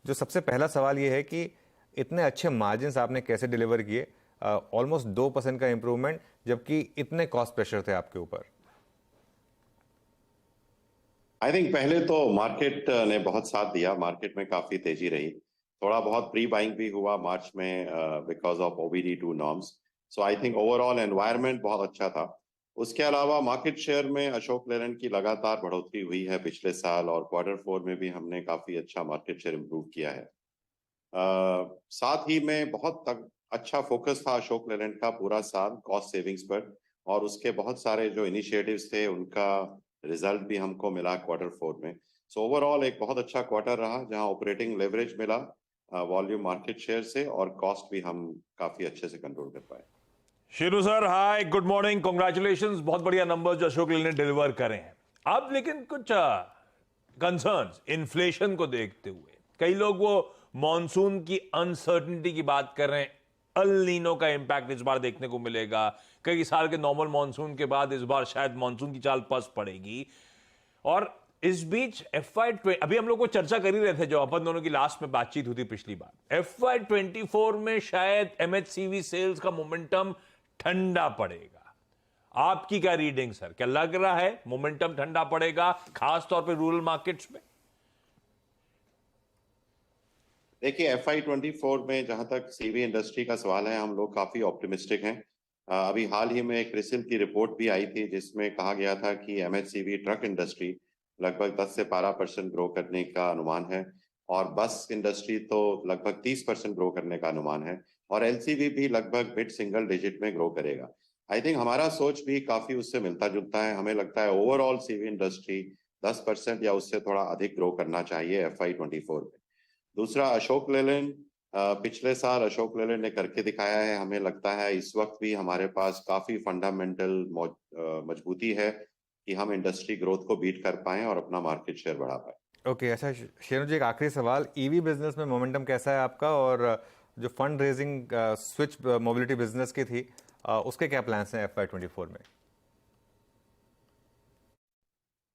जो सबसे पहला सवाल ये है कि इतने अच्छे मार्जिन्स आपने कैसे डिलीवर किए, ऑलमोस्ट 2% का इंप्रूवमेंट, जबकि इतने कॉस्ट प्रेशर थे आपके ऊपर। आई थिंक पहले तो मार्केट ने बहुत साथ दिया, मार्केट में काफी तेजी रही, थोड़ा बहुत प्री बाइंग भी हुआ मार्च में because of OBD2 norms. So I think overall environment बहुत अच्छा था। उसके अलावा मार्केट शेयर में अशोक लेलैंड की लगातार बढ़ोतरी हुई है पिछले साल, और Q4 में भी हमने काफी अच्छा मार्केट शेयर इंप्रूव किया है। साथ ही में अच्छा फोकस था अशोक लेलैंड का पूरा साल कॉस्ट सेविंग्स पर, और उसके बहुत सारे जो इनिशिएटिव्स थे उनका रिजल्ट भी हमको मिला Q4 में। सो ओवरऑल एक बहुत अच्छा क्वार्टर रहा, जहां ऑपरेटिंग लेवरेज मिला वॉल्यूम मार्केट शेयर से, और कॉस्ट भी हम काफी अच्छे से कंट्रोल कर पाए। शेरू सर, हाय, गुड मॉर्निंग, कॉन्ग्रेचुलेशंस, बहुत बढ़िया नंबर्स जो अशोक लेलैंड ने डिलीवर करे हैं। अब लेकिन कुछ कंसर्न्स इन्फ्लेशन को देखते हुए, कई लोग वो मॉनसून की अनसर्टेनिटी की बात कर रहे हैं। अल नीनो का इंपैक्ट इस बार देखने को मिलेगा, कई साल के नॉर्मल मॉनसून के बाद इस बार शायद मॉनसून की चाल पस्त पड़ेगी। और इस बीच अभी हम लोग को चर्चा कर ही रहे थे, जो अपन दोनों की लास्ट में बातचीत हुई थी पिछली बार, FY24 में शायद MHCV सेल्स का मोमेंटम ठंडा पड़ेगा। आपकी क्या रीडिंग सर, क्या लग रहा है मोमेंटम ठंडा पड़ेगा, खास तौर पे रूरल मार्केट्स में? देखिए, FY24 में जहां तक CV इंडस्ट्री का सवाल है, हम लोग काफी ऑप्टिमिस्टिक हैं। अभी हाल ही में एक क्रिसिल की रिपोर्ट भी आई थी, जिसमें कहा गया था कि MHCV ट्रक इंडस्ट्री लगभग 10 से 12% ग्रो करने का अनुमान है, और बस इंडस्ट्री तो लगभग 30% ग्रो करने का अनुमान है, और LCV भी लगभग मिड सिंगल डिजिट में ग्रो करेगा। आई थिंक हमारा सोच भी काफी उससे मिलता जुलता है। हमें लगता है ओवरऑल CV इंडस्ट्री 10% या उससे थोड़ा अधिक ग्रो करना चाहिए FY24 में। दूसरा, अशोक लेलैंड, पिछले साल अशोक लेलैंड ने करके दिखाया है। हमें लगता है इस वक्त भी हमारे पास काफी फंडामेंटल मजबूती है कि हम इंडस्ट्री ग्रोथ को बीट कर पाएं और अपना मार्केट शेयर बढ़ा पाए। ओके, अच्छा शेरू जी, एक आखिरी सवाल, ईवी बिजनेस में मोमेंटम कैसा है आपका, और जो fund raising switch mobility business की थी, उसके क्या प्लान्स हैं FY24 में?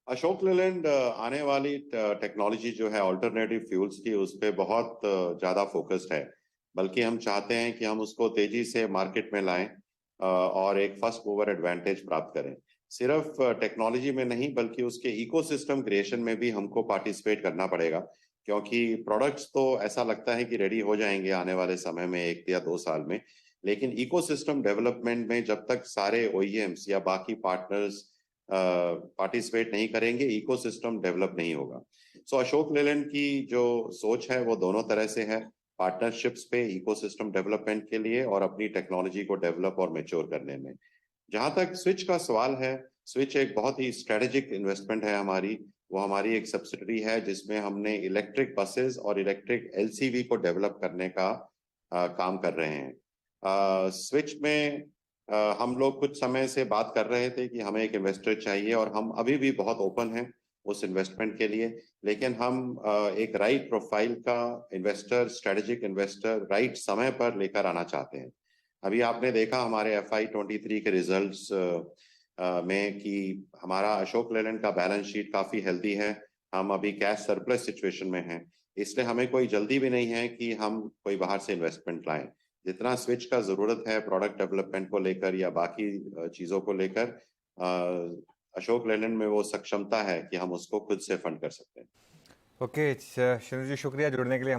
अशोक लेलैंड आने वाली टेक्नोलॉजी जो है अल्टरनेटिव फ्यूल्स की, उस पर बहुत ज्यादा फोकस्ड है। बल्कि हम चाहते हैं कि हम उसको तेजी से मार्केट में लाएं और एक फर्स्ट मूवर एडवांटेज प्राप्त करें। सिर्फ टेक्नोलॉजी में नहीं, बल्कि उसके इकोसिस्टम क्रिएशन में भी हमको पार्टिसिपेट करना पड़ेगा, क्योंकि प्रोडक्ट्स तो ऐसा लगता है कि रेडी हो जाएंगे आने वाले समय में 1 या 2 साल में, लेकिन इकोसिस्टम डेवलपमेंट में जब तक सारे OEMs या बाकी पार्टनर्स पार्टिसिपेट नहीं करेंगे, इकोसिस्टम डेवलप नहीं होगा। सो अशोक लेलैंड की जो सोच है वो दोनों तरह से है, पार्टनरशिप्स पे, इकोसिस्टम डेवलपमेंट के लिए, और अपनी टेक्नोलॉजी को डेवलप और मैच्योर करने में। जहां तक स्विच का सवाल है, स्विच एक बहुत ही स्ट्रेटेजिक इन्वेस्टमेंट है हमारी। वो हमारी एक सब्सिडरी है, जिसमें हमने इलेक्ट्रिक बसेस और इलेक्ट्रिक LCV को डेवलप करने का काम कर रहे हैं। स्विच में हम लोग कुछ समय से बात कर रहे थे कि हमें एक इन्वेस्टर चाहिए, और हम अभी भी बहुत ओपन हैं उस इन्वेस्टमेंट के लिए, लेकिन हम एक राइट प्रोफाइल का इन्वेस्टर, स्ट्रेटेजिक इन्वेस्टर राइट समय पर लेकर आना चाहते हैं। अभी आपने देखा हमारे FY23 के रिजल्ट्स में कि हमारा अशोक लेलैंड का बैलेंस शीट काफी हेल्दी है। हम अभी कैश सरप्लस सिचुएशन में हैं, इसलिए हमें कोई जल्दी भी नहीं है कि हम कोई बाहर से इन्वेस्टमेंट लाएं। जितना स्विच का जरूरत है प्रोडक्ट डेवलपमेंट को लेकर या बाकी चीजों को लेकर, अशोक लेलैंड में वो सक्षमता है कि हम उसको खुद से फंड कर सकते हैं। ओके, शेरू जी, शुक्रिया जुड़ने के लिए।